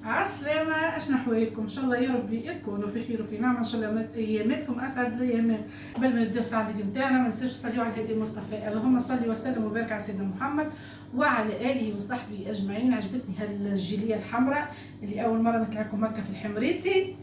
عالسلامة، اشنا حواليكم؟ ان شاء الله يا ربي تكونوا في خير وفي نعمة، ان شاء الله اياماتكم اسعد الايامات. قبل ما نبداو على الفيديو نتاعنا ما ننساوش تصليوا على الهادي المصطفى، اللهم صل وسلم وبارك على سيدنا محمد وعلى اله وصحبه اجمعين. عجبتني هالجيليه الحمراء اللي اول مره نطلع لكم هكا في الحمريتي،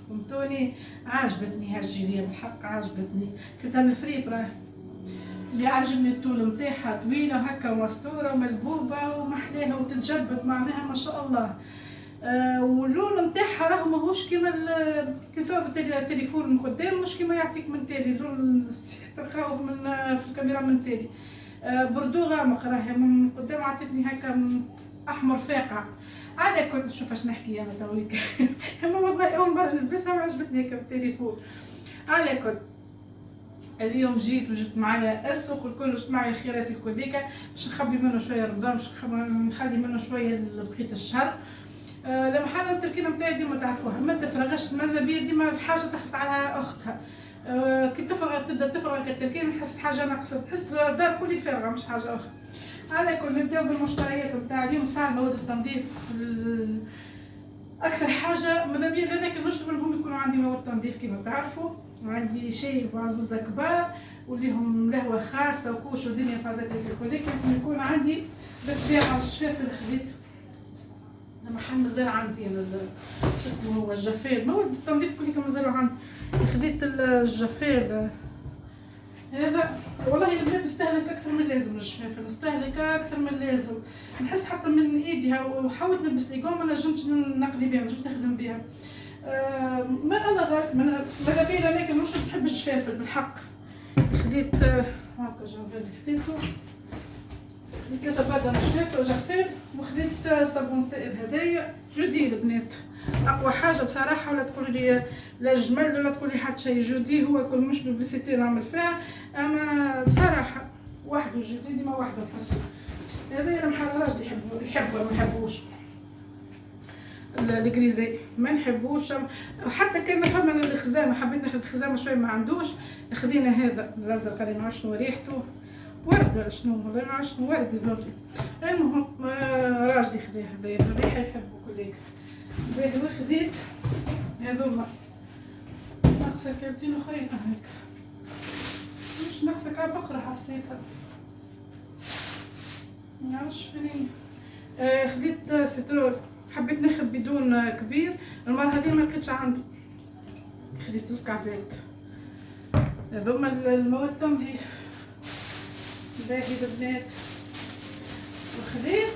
فهمتوني؟ عجبتني هالجيليه بالحق، عجبتني. كنتها من الفريبره اللي عجبني الطول نتاعها، طويله هكا ومستوره وملبوبه ومحلاها وتتجبد معناها ما شاء الله. واللون نتاعها راهو ماهوش كيما كي تصور التليفون من قدام، مش كيما يعطيك من تالي اللون تلقاوه من في الكاميرا من تالي. بردو غامق راهي من قدام عطتني هكا احمر فاقع. على كل شوف اش نحكي انا تويك اما والله اول مره نلبسها وعجبتني هكا في التليفون. على كل اليوم جيت معايا السوق الكل، وجبت معايا الخيرات الكليكا باش نخبي منه شويه رمضان، باش نخلي منه شويه لبقيه الشهر. لما حاجه التركينه نتاعي ديما تعرفوها، ما تفرغش ماذا بيا ديما الحاجه تخفت على اختها. كي تفرغ تبدا تفرغ التركينه نحس حاجه ناقصه، نحس دار كلي فارغه مش حاجه اخرى. على كل نبداو بالمشتريات نتاع اليوم. ساعه مواد التنظيف اكثر حاجه ماذا بيا هذاك نشرب لهم يكونوا عندي مواد تنظيف كيما تعرفوا. عندي شاي وعزوزه كبار وليهم لهوه خاصه وكوش ودنيا فازات الكل، لازم يكون عندي بالطبيعه الشفاف اللي خديت محل مازال عندي انا شو اسمه هو الجفال، مواد التنظيف كلهم مازالوا عندي. خديت الجفال هذا، والله البنات نستهلك اكثر من اللازم، الجفاف نستهلك اكثر من اللازم، نحس حتى من ايدي وحاولت نلبس لي ما نجمتش نقضي بها، ما نجمتش نخدم بها. ما انا غير ماذا بيا انا مش نحب الجفاف بالحق. خديت هاكا جفال، خديته 3 بادة جفاف جفال، وخذيت صابون سائل هدايا جودي البنات. اقوى حاجه بصراحه، ولا تقول لي لا جمل ولا تقول لي حتى شيء، جودي هو كل مش ببليسيتي نعمل فيها، اما بصراحه وحده جودي ديما وحده نحس. هذايا المحل راجل يحبوا ما يحبوش الكريزي، ما نحبوش. حتى كان فما الخزامه، حبيت ناخذ خزامه شويه ما عندوش، خذينا هذا الازرق هذا ما عرفتش شنو ريحته، ورد ولا شنو والله ما عرفت شنو، ورد يظهر لي. المهم راجلي خذا هذايا الريحه يحبوا كليك. بعد خذيت هذوما ناقصه كرتين اخرين هيك، مش ناقصه كعب اخرى حسيتها معرفش فين. خذيت سترول، حبيت ناخذ بدون كبير، المره هذه ما لقيتش عنده، خذيت 2 كعبات. هذوما المواد التنظيف باهي البنات. وخذيت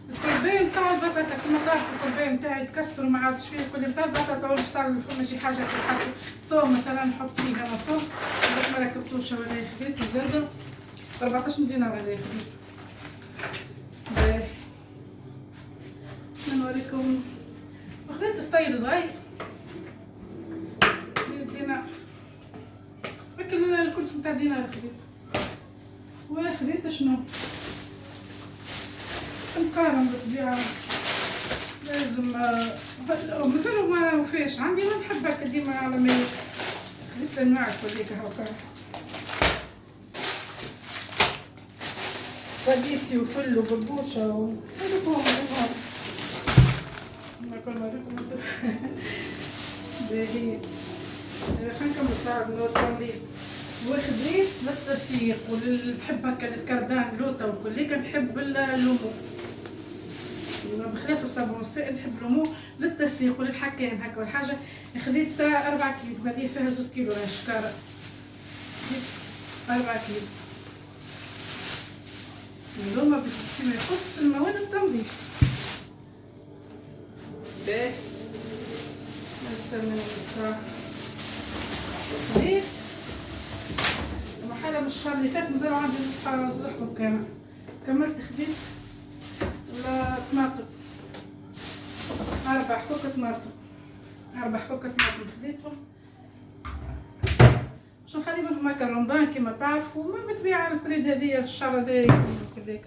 الكربايه نتاع البطاطا، كما تعرفوا الكربايه نتاعي تكسر وما عادش فيه الكل نتاع البطاطا والبصل، فما شي حاجه نحط ثوم مثلا نحط فيها ثوم، ما ركبتوش ولا خذيت وزاده 14 دينار هذا خذيت. باهي نوريكم. وخذيت ستايل صغير 100 دينار، لكن الكرسي نتاع دينار خذيت. وخذيت شنو نقارن بالطبيعة، لازم مازالوا ما وفاش عندي، ما نحب هكا ديما على ما خذيت انواع كليك هاكا سباجيتي وفل وبربوشة وهذوك نوريكم باهي. خلينا نكمل صار من التنظيف. وخذيت للتسييق واللي بحب هكا الكردان لوطا وكليكا نحب اللومو، بخلاف الصابون السائل نحب اللومو للتسييق وللحكام هكا والحاجه. خذيت 4 كيلو، هذه فيها 2 كيلو راهي الشكاره، خذيت 4 كيلو. هذوما فيما يخص المواد التنظيف. باهي نستنى الصراحه. خذيت حاجه من الشهر اللي فات مازالوا عندي نصحى زحمه كامل، كملت خديت طماطم 4 حكوكة طماطم، 4 حكوكة طماطم خديتهم باش نخلي منهم هكا رمضان كيما تعرفوا، ما بالطبيعة البريد هذيا الشهر هذايا كذاك،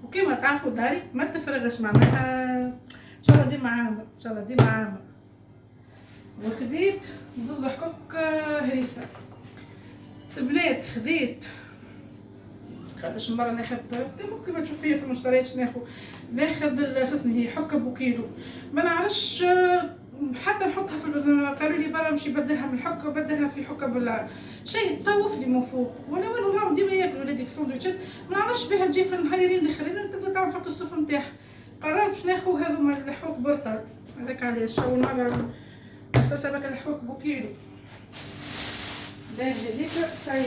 وكيما تعرفوا داري ما تفرغش معناها ان شاء الله ديما عامر، ان شاء الله ديما عامر. وخديت 2 حكوك هريسة البنات، خذيت خاطرش مرة ناخذ ممكن ما تشوفيه في المشتريات ناخذ شو اسمه هي حكة بوكيلو، ما نعرفش حتى نحطها في قالوا لي برا نمشي بدلها من الحكة وبدلها في حكة بالعرض، شيء تصوف لي من فوق، وانا وين هاو ديما ياكلوا هذيك السندويشات ما نعرفش بها تجي في النهارين داخلين تبدا تعمل فوق السفر نتاعها. قررت باش ناخذ هذوما الحوك برطل، هذاك علاش اول مرة اساسا بك الحوك بوكيلو. باهي هذيك صاي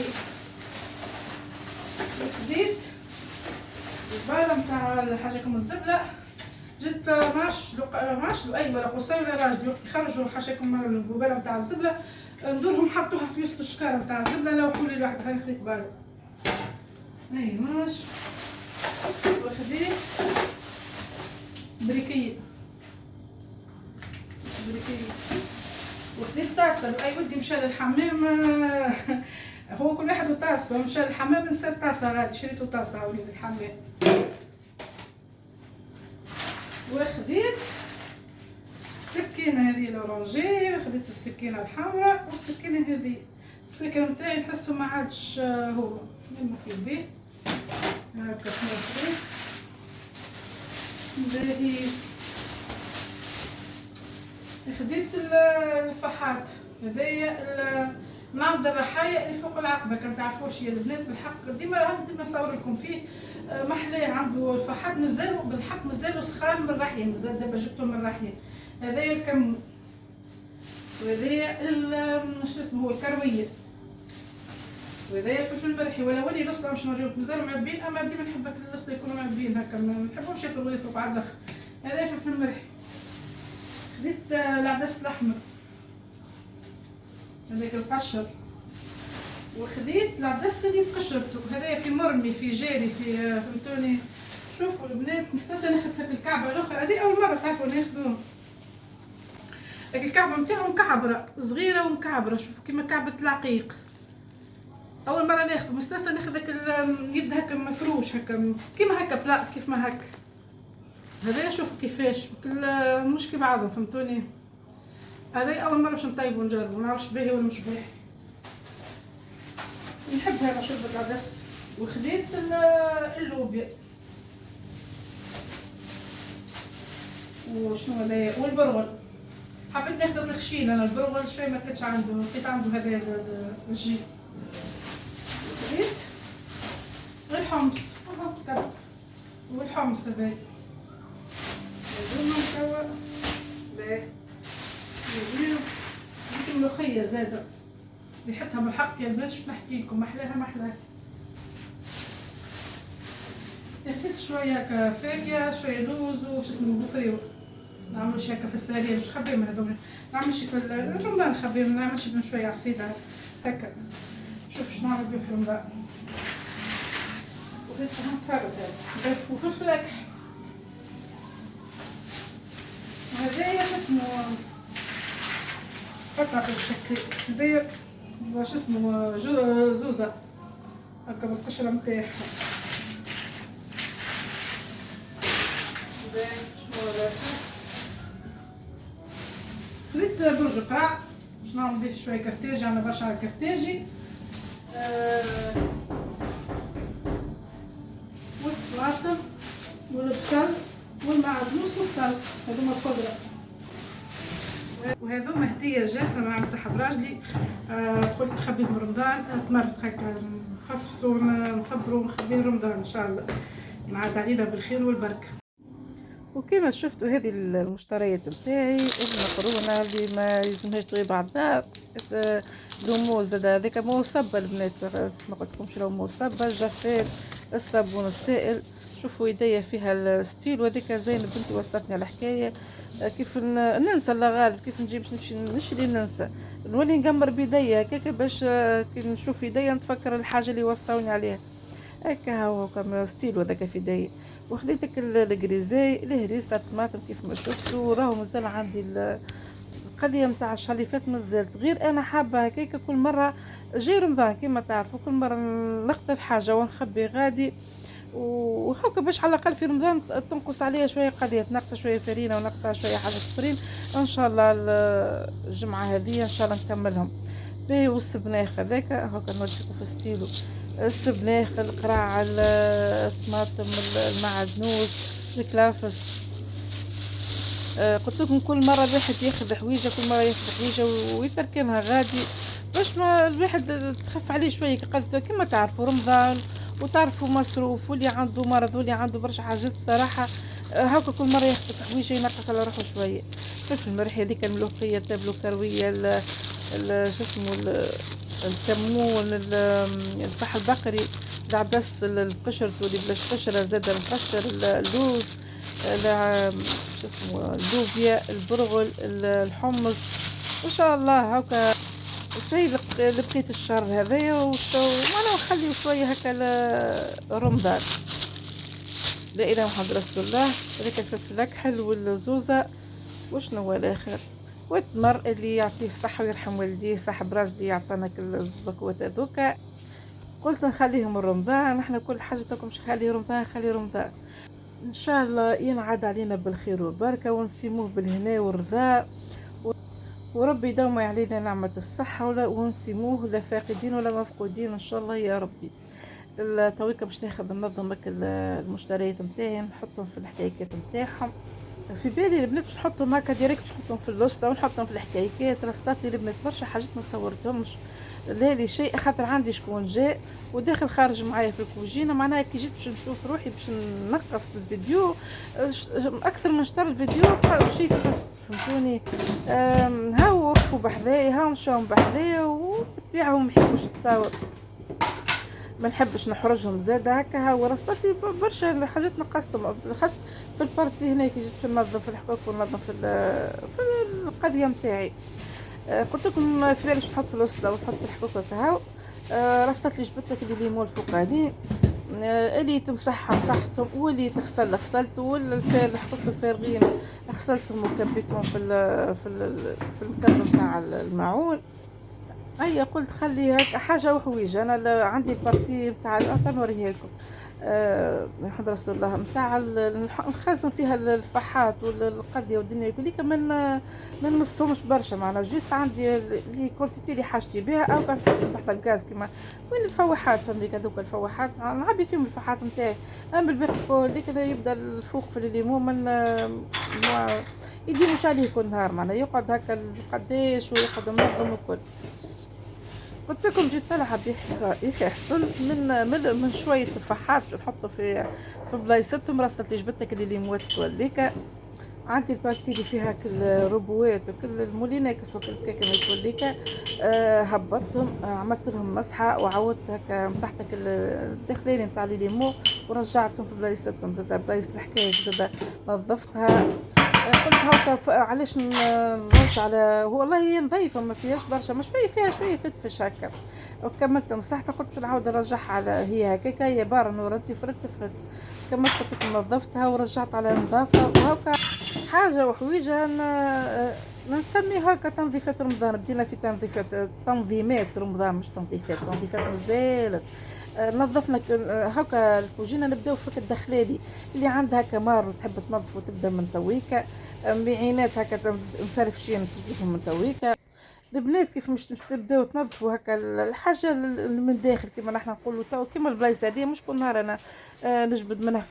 خديت البالة نتاع الحاجة كم الزبلة، جيت معرفش لو اي ولا قصي ولا راجلي وقت يخرجوا حاشاكم البالة نتاع الزبلة ندورهم حطوها في وسط الشكارة نتاع الزبلة لوحولي الواحد هاي خديت بالة. اي ماشي وخديت بريكية وخديت طاسة لو اي ودي مشى للحمام هو كل واحد وطاسته، مشى للحمام نسيت طاسة غادي شريتو طاسة هاولي للحمام. وخديت السكينة هذه الأورانجية، خديت السكينة الحمراء والسكينة هذه السكينة نتاعي نحسو ما عادش هو المفيد به هاكا شنو باهي. خديت الفحات هذايا نعض الرحايا اللي فوق العقبة، كان تعرفوش يا البنات بالحق ديما نصور لكم فيه محلاه عنده الفحات مازالوا بالحق مازالوا سخان من الرحية، مازال دابا جبتو من الرحية. هذايا الكمون وهذايا شو اسمه الكروية وهذايا الفلفل الملحي، ولا ولي الأصلة باش نوريولكم مازالوا معبين، اما ديما نحب الأصلة يكونوا معبين هكا ما نحبهمش يطلعوا فوق على الدخ. هذايا الفلفل الملحي. خديت العدس الأحمر هذاك القشر، وخديت العدس اللي بقشرته هذايا في مرمي في جاري في فهمتوني. شوفوا البنات مستنسه ناخذ هذه الكعبه الاخرى، هذه اول مره تعرفوا ناخذوهم. هذيك الكعبه نتاعهم مكعبره صغيره ومكعبره، شوفوا كيما كعبه العقيق. اول مره ناخذ مستنسه ناخذ هذاك يبدا هكا مفروش هكا كيما هكا بلا كيف ما هكا. هذايا شوفوا كيفاش مش كي بعضهم فهمتوني. هذايا اول مره باش نطيبو نجربو ما نعرفش باهي ولا مش باهي. نحب هذا شربة العدس. وخديت اللوبيا وشنو هذايا والبرغل، حبيت ناخذ الخشين انا البرغل شويه ما كانش عنده، لقيت عنده هذا الجي. خديت الحمص والحمص هذايا هذوما نتوا باهي. جبت الملوخيه زاده ريحتها بالحق يا البنات شوف نحكي لكم محلاها محلاها. خديت شويه كفاكهه شويه لوز وش اسمه بوفريو نعملو شي هكا في السريع مش خبيهم هذوما نعمل شي في رمضان نخبيهم نعمل شي بهم شويه عصيده هكا شوف شنو نعمل بهم في رمضان. وخديت تفرد هذا وفلفل اكح وهذايا شو اسمه قطعة الشكل هذايا واش اسمه زوزة هكا بالقشرة نتاعها. شنو هذا؟ خديت برج قرع باش نعمل فيه شوية كفتاجي، أنا برشا على الكفتاجي والطماطم والبصل والمعدنوس والسلق هذوما الخضرة. وهذوما هدية جات انا عم سحب راجلي قلت نخبيهم رمضان تمر هكا نفصفصو ونصبرو ونخبيه رمضان ان شاء الله ينعاد علينا بالخير والبركة. وكما شفتوا هذه المشتريات نتاعي المقرونه اللي ما يلزمهاش تغيب على الدار. لوموز هذاك موصبه البنات ما قلت لكمش راهو موصبه الجفاف الصابون السائل. شوفوا يديا فيها الستيل وهذيك زينب بنتي وصلتني على الحكايه كيف ننسى الله غالب كيف نجي باش نمشي نشري ننسى نولي نقمر بيديا هكاك باش كي نشوف يديا نتفكر الحاجه اللي وصاوني عليها هكا هو كما ستيل هذاك في يديا. وخديتك الكريزاي الهريسه الطماطم كيف ما شفتوا راهو مازال عندي القضيه نتاع الشهر اللي فات مازالت غير انا حابه هكاك كل مره جاي رمضان كيما تعرفوا كل مره نخطف حاجه ونخبي غادي وهكا باش على الاقل في رمضان تنقص عليا شويه قضيه ناقصه شويه فرينه وناقصه شويه حاجه صفرين ان شاء الله الجمعه هذه ان شاء الله نكملهم باهي. والسبناخ هذاك هكا نوريكم في ستيلو السبناخ، القراع، الطماطم، المعدنوس، الكلافس. قلت لكم كل مرة الواحد ياخذ حويجة، كل مرة ياخذ حويجة ويتركنها غادي باش ما الواحد تخف عليه شوية. قلت كما تعرفوا رمضان وتعرفوا مصروف، واللي عنده مرض واللي عنده برشا حاجات بصراحة هاكا كل مرة ياخذ حويجة ينقص على روحه شوية. فلفل الملح، هذيك الملوخية، التبلو كروية، شو اسمه الكمون، الفحم البقري، العدس القشر تولي بلاش قشرة، زاد المقشر، اللوز، شو اسمه اللوبيا، البرغل، الحمص، وان شاء الله هكا الشيء اللي بقيت الشهر هذايا وانا نخليه شويه هكا لرمضان. لا اله الا محمد رسول الله. هذاك الفلفل الاكحل والزوزه وشنو هو الاخر، والتمر اللي يعطيه الصحه ويرحم والديه صاحب راجلي يعطانا كل الزبكوات هذوكا. قلت نخليهم رمضان، احنا كل حاجه تاكم نخلي رمضان، خلي رمضان ان شاء الله ينعاد علينا بالخير والبركه ونسيموه بالهنا والرضا، وربي يدوم علينا نعمة الصحة ونسيموه لا فاقدين ولا مفقودين ان شاء الله يا ربي. تويكا باش ناخذ ننظم المشتريات نتاعي نحطهم في الحكايات نتاعهم. في بالي البنات باش نحطهم هكا ديريكت، باش نحطهم في اللوسته ونحطهم في الحكايات. رصات لي البنات برشا حاجات ما صورتهمش لا لي شيء، خاطر عندي شكون جاء وداخل خارج معايا في الكوجينه، معناها كي جيت باش نشوف روحي باش نقص الفيديو اكثر من شطر الفيديو مشيت تفص، فهمتوني. هاو وقفوا بحذايا، هاو مشاو بحذايا وبالطبيعه ما يحبوش تصاور، ما نحبش نحرجهم زاد هكا. هاو رصتي برشا حاجات نقصتهم، خاص في البارتي هنا كي جيت باش ننظف في الحقوق وننظف في القضيه نتاعي. قلت لكم في بالي باش نحط في الوسطى ونحط في الحقوق هاو. رصت لي جبت لك الليمون الفوقاني، اللي تمسحها مسحتهم، واللي تغسل غسلت، ولا الحقوق الفارغين غسلتهم وكبيتهم في المكب نتاع الماعون. هيا قلت خلي هيك حاجه وحويجه، انا عندي البارتي نتاع نوريها لكم. الحمد رسول الله نتاع نخزن فيها الفحات والقضيه والدنيا كلها، كمان ما نمسهمش برشا، معناها جيست عندي لي كونتيتي اللي حاجتي بها، او كان تحت الغاز كيما وين الفواحات، فهمتي هذوك الفواحات نعبي فيهم الفحات نتاعي. اما الباقي كل كذا يبدا الفوق في الليمون من يديموش عليه كل نهار، معناها يقعد هكا قداش ويقعد منظم وكل. قلت لكم جيت نلعب يخي حصلت من شويه تفاحات نحطه في بلايصتهم. رصت لي جبت لك اللي موات كليكا، عندي البارتي اللي فيها كل ربوات وكل الموليناكس وكل كيكه كليكا. هبطتهم، عملت لهم مسحه وعودت هكا مسحت الداخلين نتاع الليمون ورجعتهم في بلايصتهم. زاد بلايص الحكايه زاد نظفتها. قلت هاكا علاش نرجع على والله هي نظيفه ما فيهاش برشا، ما شويه فيها شويه فتفش هكا. وكملت مسحتها قلت باش نعاود نرجعها على هي هكاكا، هي بارا نورتي فرت. كملت قلت نظفتها ورجعت على نظافه. وهاكا حاجه وحويجه نسمي هكا تنظيفات رمضان. بدينا في تنظيمات رمضان، مش تنظيفات مازالت. نظفنا هكا الكوجينه. نبداو فيك الدخلالي اللي عندها كمار وتحب تنظف وتبدا من تويكا، مبيعينات هكا مفرفشين تجبدهم من تويكا. البنات كيف مش تبداو تنظفوا هكا الحاجه من داخل كيما نحنا نقولوا تو، كيما البلايص هذه مش كل نهار انا نجبد منها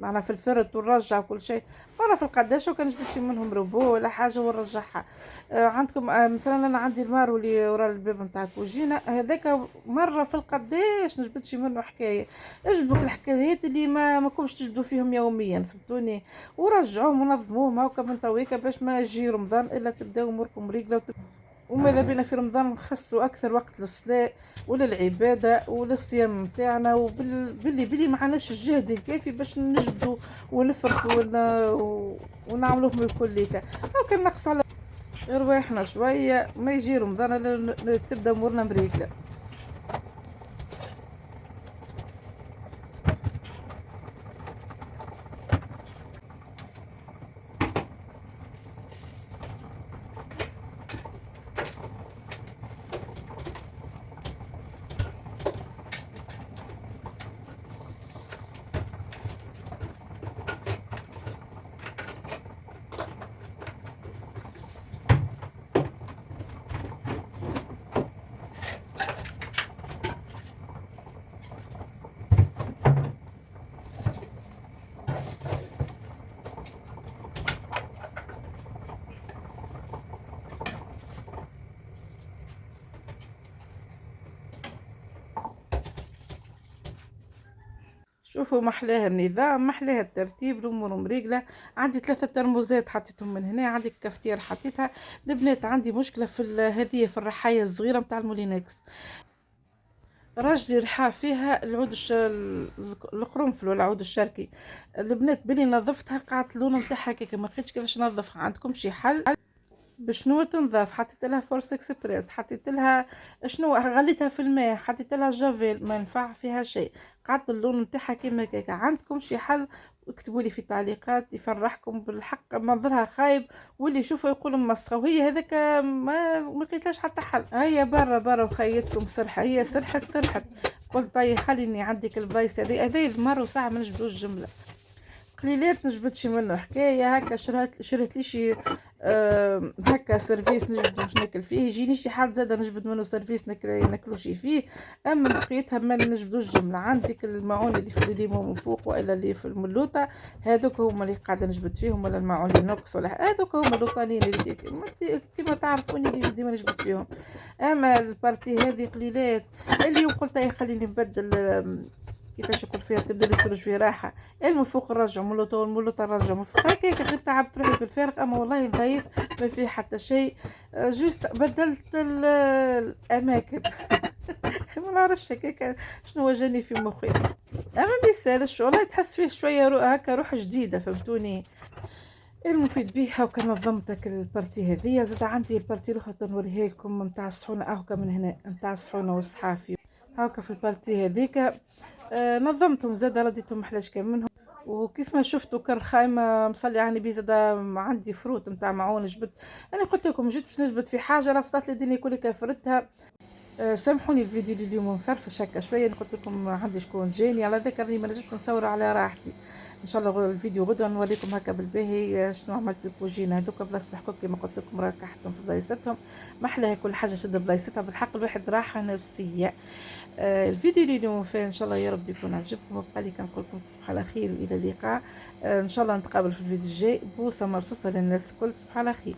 معنا في الفرد ونرجع كل شيء. مرة في القداش وكان جبت شي منهم ربو ولا حاجه ونرجعها. عندكم مثلا انا عندي المارو اللي ورا الباب نتاع الكوجينه هذاك مره في القداش نجبد شي منه حكايه. اجبدوا الحكايات اللي ما كومش تجبدوا فيهم يوميا، فهمتوني، ورجعوهم ونظموهم هكا من تويكا باش ما يجي رمضان الا تبداو اموركم ريقله. وماذا بينا في رمضان نخصوا اكثر وقت للصلاه وللعباده وللصيام نتاعنا، وباللي ما عندناش الجهد الكافي باش نجبدوا ونفرطوا ونعملوهم الكل ليكا. هاكا نقصوا على رواحنا شويه ما يجي رمضان تبدا امورنا مريقله. شوفوا محلاها النظام، محلاها الترتيب، الامور مريقله. عندي 3 ترموزات حطيتهم من هنا، عندي الكافتير حطيتها. البنات عندي مشكله في هذه، في الرحايه الصغيره نتاع المولينكس، راجلي رحا فيها العود القرنفل ولا العود الشركي. البنات بلي نظفتها قعدت اللون نتاعها كيك، ما لقيتش كيفاش نظفها. عندكم شي حل بشنو تنظف؟ حطيت لها فورس اكسبريس، حطيت لها شنو، غليتها في الماء، حطيت لها جافيل، ما نفع فيها شيء. قعدت اللون نتاعها كيما كيكا. عندكم شي حل؟ اكتبوا لي في التعليقات يفرحكم بالحق، منظرها خايب، واللي يشوفوا يقولوا مسخه، وهي هذاك ما لقيتلاش حتى حل. هيا برا برا وخيتكم سرحه، هي سرحت. قلت طيب خليني عندك البلايص هذه المره وساعه ما نجبدوش جمله قليلات، نجبدش منه حكايه هكا. شريت لي شي هكا سيرفيس نجبد باش ناكل فيه، يجيني شي حد زاد نجبد منه سيرفيس ناكلو شي فيه. اما بقيتها ما نجبدوش جمله. عندك المعون اللي في الليمون من فوق ولا اللي في الملوطه، هذوك هما اللي قاعده نجبد فيهم، ولا المعون لينوكس ولا هذوك هما اللوطانيين اللي كيما تعرفوني اللي ديما نجبد فيهم. اما البارتي هذه قليلات. اليوم قلت خليني نبدل، كيفاش يقول فيها، تبدا السروج فيه راحه، من فوق نرجع مولوطه نرجع من فوق، هكاك غير تعبت روحي بالفارغ. اما والله نظيف ما فيه حتى شيء، جوست بدلت الاماكن. ما نعرفش هكاك شنو جاني في مخي، اما بيسالش والله، تحس فيه شويه هكا روح جديده، فهمتوني. المفيد بيها وكان نظمتك البارتي هذه. زاد عندي البارتي الاخرى نوريها لكم نتاع الصحونه، هاكا من هنا نتاع الصحونه والصحافي، هاكا في البارتي هذيك. نظمتهم زاد، رديتهم محلاش كان منهم. وكيف ما شفتوا كرخايمة مصلي يعني بي زاد عندي فروت نتاع معون جبت. انا قلت لكم جيت باش نجبد في حاجه، راه صارت لي الدنيا كلها كفرتها. سامحوني الفيديو اليوم مفرفش هكا شويه، قلت لكم عندي شكون جاني على ذكر اللي ما نجمش نصور على راحتي. ان شاء الله الفيديو غدوه نوريكم هكا بالباهي شنو عملت الكوجين هذوك بلاصه الحكوك كما قلت لكم، ركحتهم في بلايصتهم. محلاها كل حاجه شد بلايصتها بالحق، الواحد راحه نفسيه. الفيديو اليوم فيه ان شاء الله يا رب يكون عجبكم، وبقى لي كنقول لكم تصبحوا على خير والى اللقاء. ان شاء الله نتقابل في الفيديو الجاي. بوسه مرصوصه للناس الكل، تصبحوا على خير.